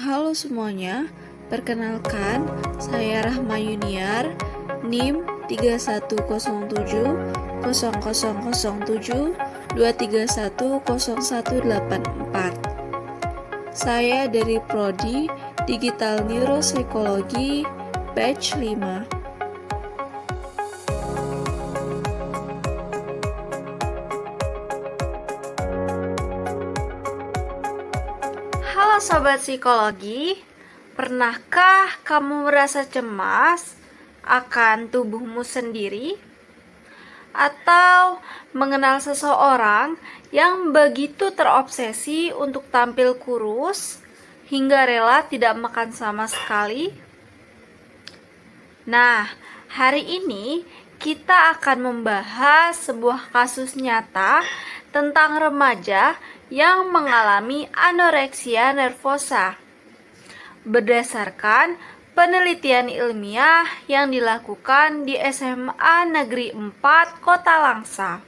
Halo semuanya, perkenalkan saya Rahma Yuniar, NIM 31070007231018. Saya dari Prodi Digital Neuropsikologi Batch 5. Halo Sobat Psikologi, pernahkah kamu merasa cemas akan tubuhmu sendiri? Atau mengenal seseorang yang begitu terobsesi untuk tampil kurus hingga rela tidak makan sama sekali? Nah, hari ini kita akan membahas sebuah kasus nyata tentang remaja yang mengalami anoreksia nervosa. Berdasarkan penelitian ilmiah yang dilakukan di SMA Negeri 4 Kota Langsa.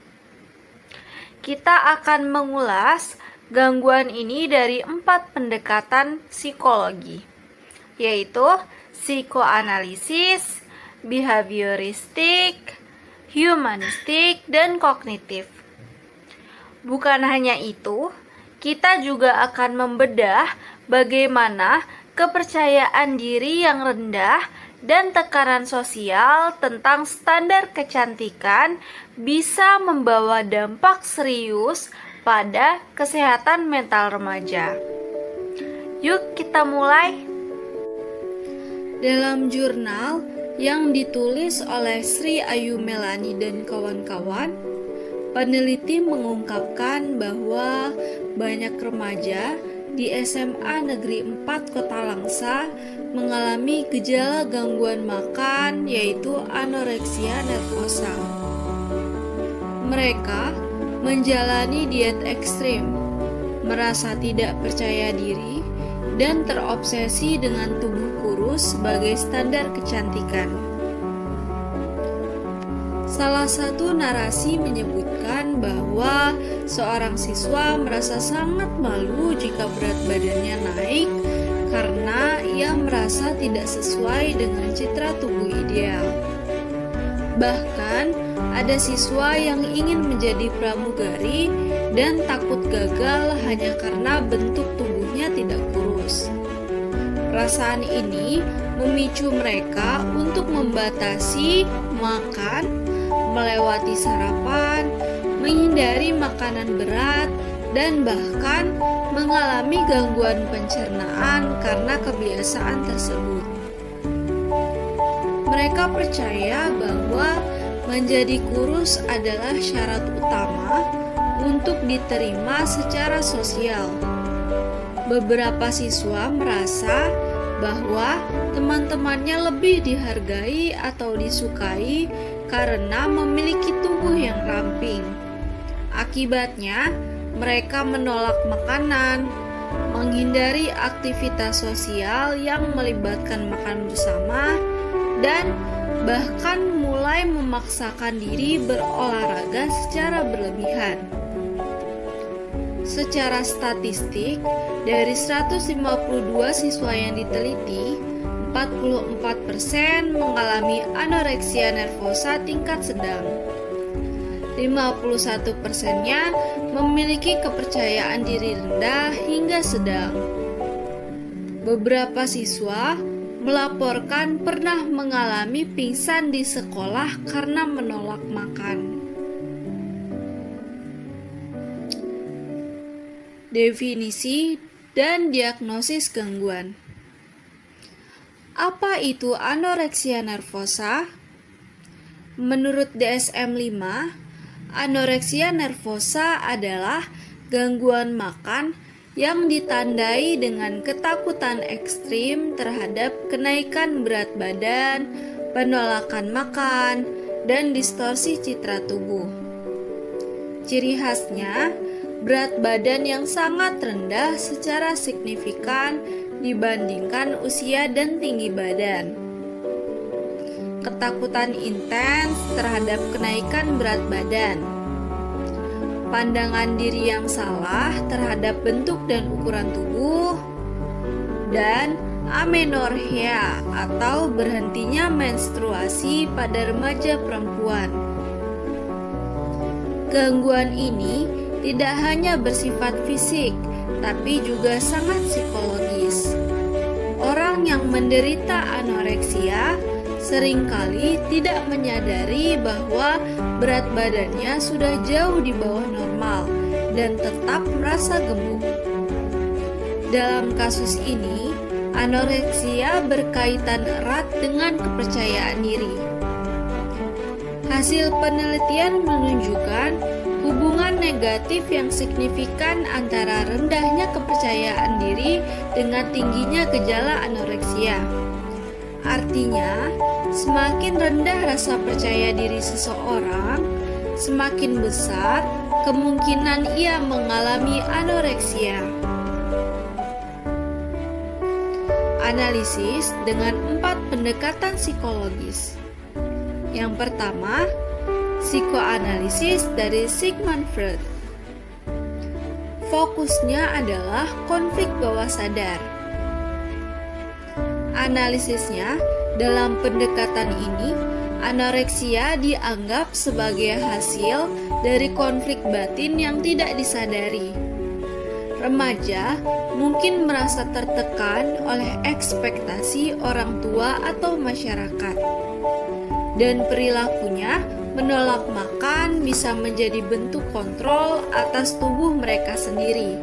Kita akan mengulas gangguan ini dari 4 pendekatan psikologi, yaitu psikoanalisis, behavioristik, humanistik, dan kognitif. Bukan hanya itu, kita juga akan membedah bagaimana kepercayaan diri yang rendah dan tekanan sosial tentang standar kecantikan bisa membawa dampak serius pada kesehatan mental remaja. Yuk kita mulai. Dalam jurnal yang ditulis oleh Sri Ayu Melani dan kawan-kawan, peneliti mengungkapkan bahwa banyak remaja di SMA Negeri 4 Kota Langsa mengalami gejala gangguan makan, yaitu anoreksia nervosa. Mereka menjalani diet ekstrim, merasa tidak percaya diri, dan terobsesi dengan tubuh kurus sebagai standar kecantikan. Salah satu narasi menyebutkan bahwa seorang siswa merasa sangat malu jika berat badannya naik karena ia merasa tidak sesuai dengan citra tubuh ideal. Bahkan, ada siswa yang ingin menjadi pramugari dan takut gagal hanya karena bentuk tubuhnya tidak kurus. Perasaan ini memicu mereka untuk membatasi makan, melewati sarapan, menghindari makanan berat, dan bahkan mengalami gangguan pencernaan karena kebiasaan tersebut. Mereka percaya bahwa menjadi kurus adalah syarat utama untuk diterima secara sosial. Beberapa siswa merasa bahwa teman-temannya lebih dihargai atau disukai karena memiliki tubuh yang ramping. Akibatnya, mereka menolak makanan, menghindari aktivitas sosial yang melibatkan makan bersama, dan bahkan mulai memaksakan diri berolahraga secara berlebihan. Secara statistik, dari 152 siswa yang diteliti, 44% mengalami anoreksia nervosa tingkat sedang. 51%-nya memiliki kepercayaan diri rendah hingga sedang. Beberapa siswa melaporkan pernah mengalami pingsan di sekolah karena menolak makan. Definisi dan diagnosis gangguan. Apa itu anoreksia nervosa? Menurut DSM-5, anoreksia nervosa adalah gangguan makan yang ditandai dengan ketakutan ekstrim terhadap kenaikan berat badan, penolakan makan, dan distorsi citra tubuh. Ciri khasnya, berat badan yang sangat rendah secara signifikan dibandingkan usia dan tinggi badan. Ketakutan intens terhadap kenaikan berat badan. Pandangan diri yang salah terhadap bentuk dan ukuran tubuh. dan amenorrhea atau berhentinya menstruasi pada remaja perempuan. Gangguan ini tidak hanya bersifat fisik, tapi juga sangat psikologis. Orang yang menderita anoreksia seringkali tidak menyadari bahwa berat badannya sudah jauh di bawah normal dan tetap merasa gemuk. Dalam kasus ini, anoreksia berkaitan erat dengan kepercayaan diri. Hasil penelitian menunjukkan hubungan negatif yang signifikan antara rendahnya kepercayaan diri dengan tingginya gejala anoreksia. Artinya, semakin rendah rasa percaya diri seseorang, semakin besar kemungkinan ia mengalami anoreksia. Analisis dengan 4 pendekatan psikologis. Yang pertama, psikoanalisis dari Sigmund Freud. Fokusnya adalah konflik bawah sadar. Analisisnya, dalam pendekatan ini, anoreksia dianggap sebagai hasil dari konflik batin yang tidak disadari. Remaja mungkin merasa tertekan oleh ekspektasi orang tua atau masyarakat, dan perilakunya menolak makan bisa menjadi bentuk kontrol atas tubuh mereka sendiri.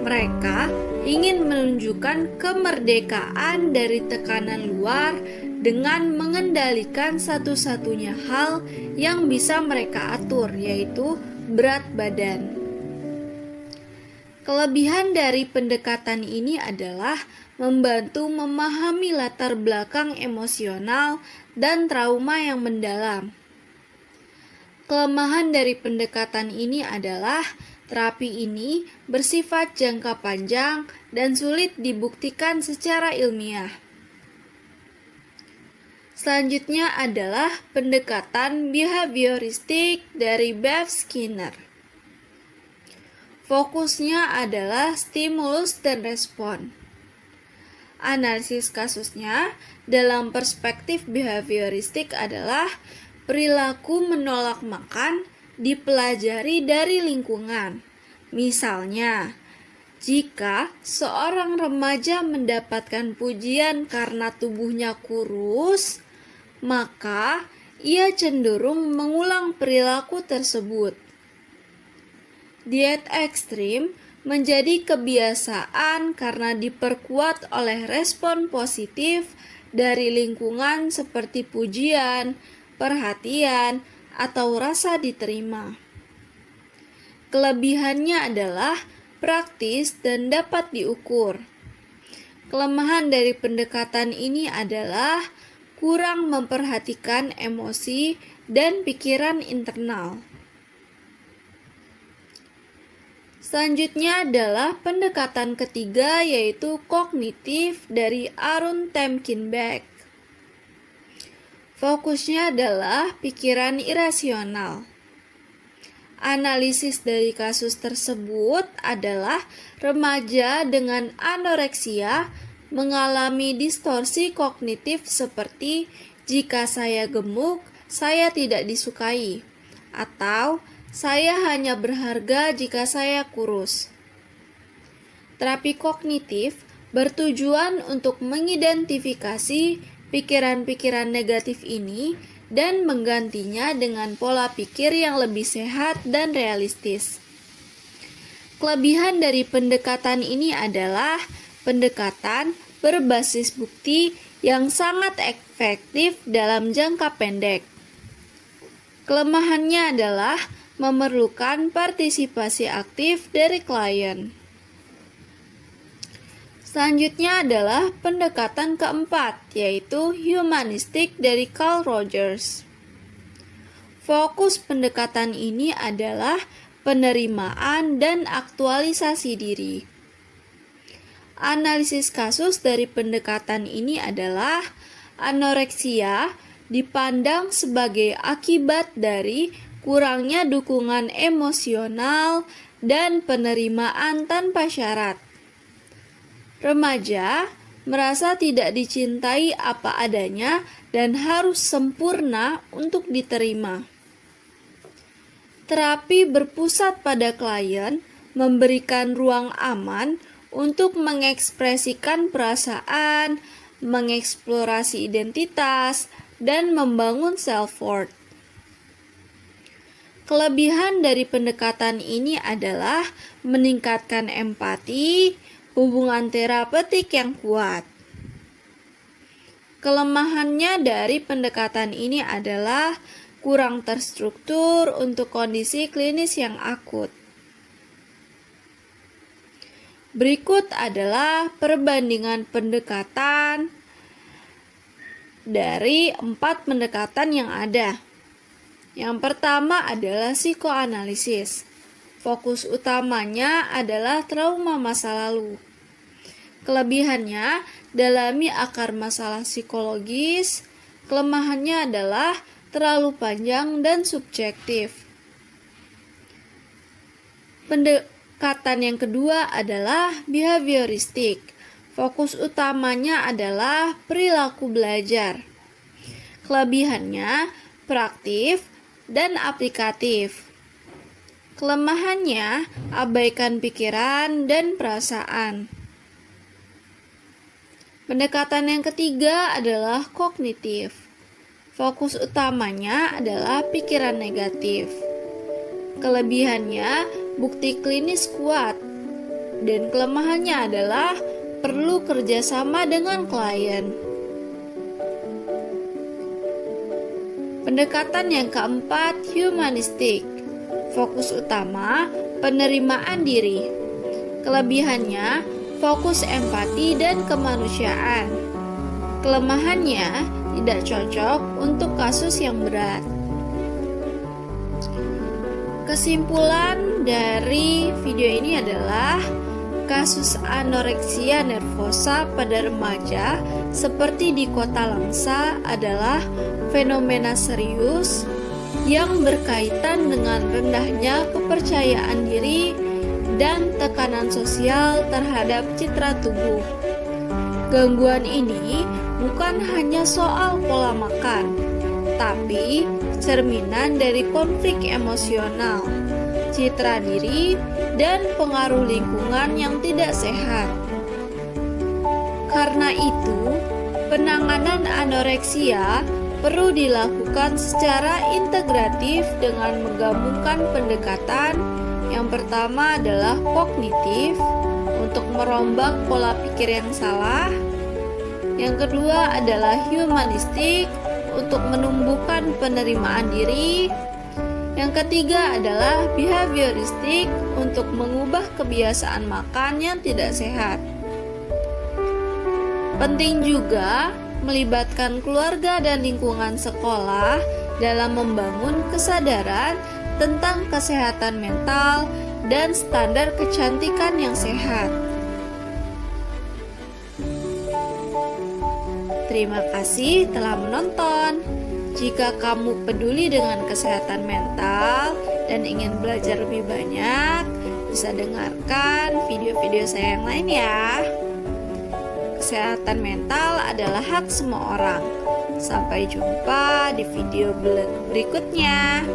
Mereka ingin menunjukkan kemerdekaan dari tekanan luar dengan mengendalikan satu-satunya hal yang bisa mereka atur, yaitu berat badan. Kelebihan dari pendekatan ini adalah membantu memahami latar belakang emosional dan trauma yang mendalam. Kelemahan dari pendekatan ini adalah terapi ini bersifat jangka panjang dan sulit dibuktikan secara ilmiah. Selanjutnya adalah pendekatan behavioristik dari Bev Skinner. Fokusnya adalah stimulus dan respon. Analisis kasusnya dalam perspektif behavioristik adalah perilaku menolak makan dipelajari dari lingkungan. Misalnya, jika seorang remaja mendapatkan pujian karena tubuhnya kurus, maka ia cenderung mengulang perilaku tersebut. Diet ekstrim menjadi kebiasaan karena diperkuat oleh respon positif dari lingkungan seperti pujian, perhatian, atau rasa diterima. Kelebihannya adalah praktis dan dapat diukur. Kelemahan dari pendekatan ini adalah kurang memperhatikan emosi dan pikiran internal. Selanjutnya adalah pendekatan ketiga, yaitu kognitif dari Aaron Temkin-Beck. Fokusnya adalah pikiran irasional. Analisis dari kasus tersebut adalah remaja dengan anoreksia mengalami distorsi kognitif seperti jika saya gemuk, saya tidak disukai, atau saya hanya berharga jika saya kurus. Terapi kognitif bertujuan untuk mengidentifikasi pikiran-pikiran negatif ini dan menggantinya dengan pola pikir yang lebih sehat dan realistis. Kelebihan dari pendekatan ini adalah pendekatan berbasis bukti yang sangat efektif dalam jangka pendek. Kelemahannya adalah memerlukan partisipasi aktif dari klien. Selanjutnya adalah pendekatan keempat, yaitu humanistik dari Carl Rogers. Fokus pendekatan ini adalah penerimaan dan aktualisasi diri. Analisis kasus dari pendekatan ini adalah anoreksia dipandang sebagai akibat dari kurangnya dukungan emosional dan penerimaan tanpa syarat. Remaja merasa tidak dicintai apa adanya dan harus sempurna untuk diterima. Terapi berpusat pada klien memberikan ruang aman untuk mengekspresikan perasaan, mengeksplorasi identitas, dan membangun self-worth. Kelebihan dari pendekatan ini adalah meningkatkan empati, hubungan terapeutik yang kuat. Kelemahannya dari pendekatan ini adalah kurang terstruktur untuk kondisi klinis yang akut. Berikut adalah perbandingan pendekatan dari 4 pendekatan yang ada. Yang pertama adalah psikoanalisis. Fokus utamanya adalah trauma masa lalu. Kelebihannya, dalami akar masalah psikologis. Kelemahannya adalah terlalu panjang dan subjektif. Pendekatan yang kedua adalah behavioristik. Fokus utamanya adalah perilaku belajar. Kelebihannya, praktif dan aplikatif. Kelemahannya, abaikan pikiran dan perasaan. Pendekatan yang ketiga adalah kognitif. Fokus utamanya adalah pikiran negatif. Kelebihannya, bukti klinis kuat. Dan kelemahannya adalah perlu kerjasama dengan klien. Pendekatan yang keempat, humanistik. Fokus utama, penerimaan diri. Kelebihannya, fokus empati dan kemanusiaan. Kelemahannya, tidak cocok untuk kasus yang berat. Kesimpulan dari video ini adalah kasus anoreksia nervosa pada remaja seperti di Kota Langsa adalah fenomena serius yang berkaitan dengan rendahnya kepercayaan diri dan tekanan sosial terhadap citra tubuh. Gangguan ini bukan hanya soal pola makan, tapi cerminan dari konflik emosional, citra diri, dan pengaruh lingkungan yang tidak sehat. Karena itu, penanganan anoreksia perlu dilakukan secara integratif dengan menggabungkan pendekatan. Yang pertama adalah kognitif untuk merombak pola pikir yang salah. Yang kedua adalah humanistik untuk menumbuhkan penerimaan diri. Yang ketiga adalah behavioristik untuk mengubah kebiasaan makan yang tidak sehat. Penting juga melibatkan keluarga dan lingkungan sekolah dalam membangun kesadaran tentang kesehatan mental dan standar kecantikan yang sehat. Terima kasih telah menonton. Jika kamu peduli dengan kesehatan mental dan ingin belajar lebih banyak, bisa dengarkan video-video saya yang lain ya. Kesehatan mental adalah hak semua orang. Sampai jumpa di video berikutnya.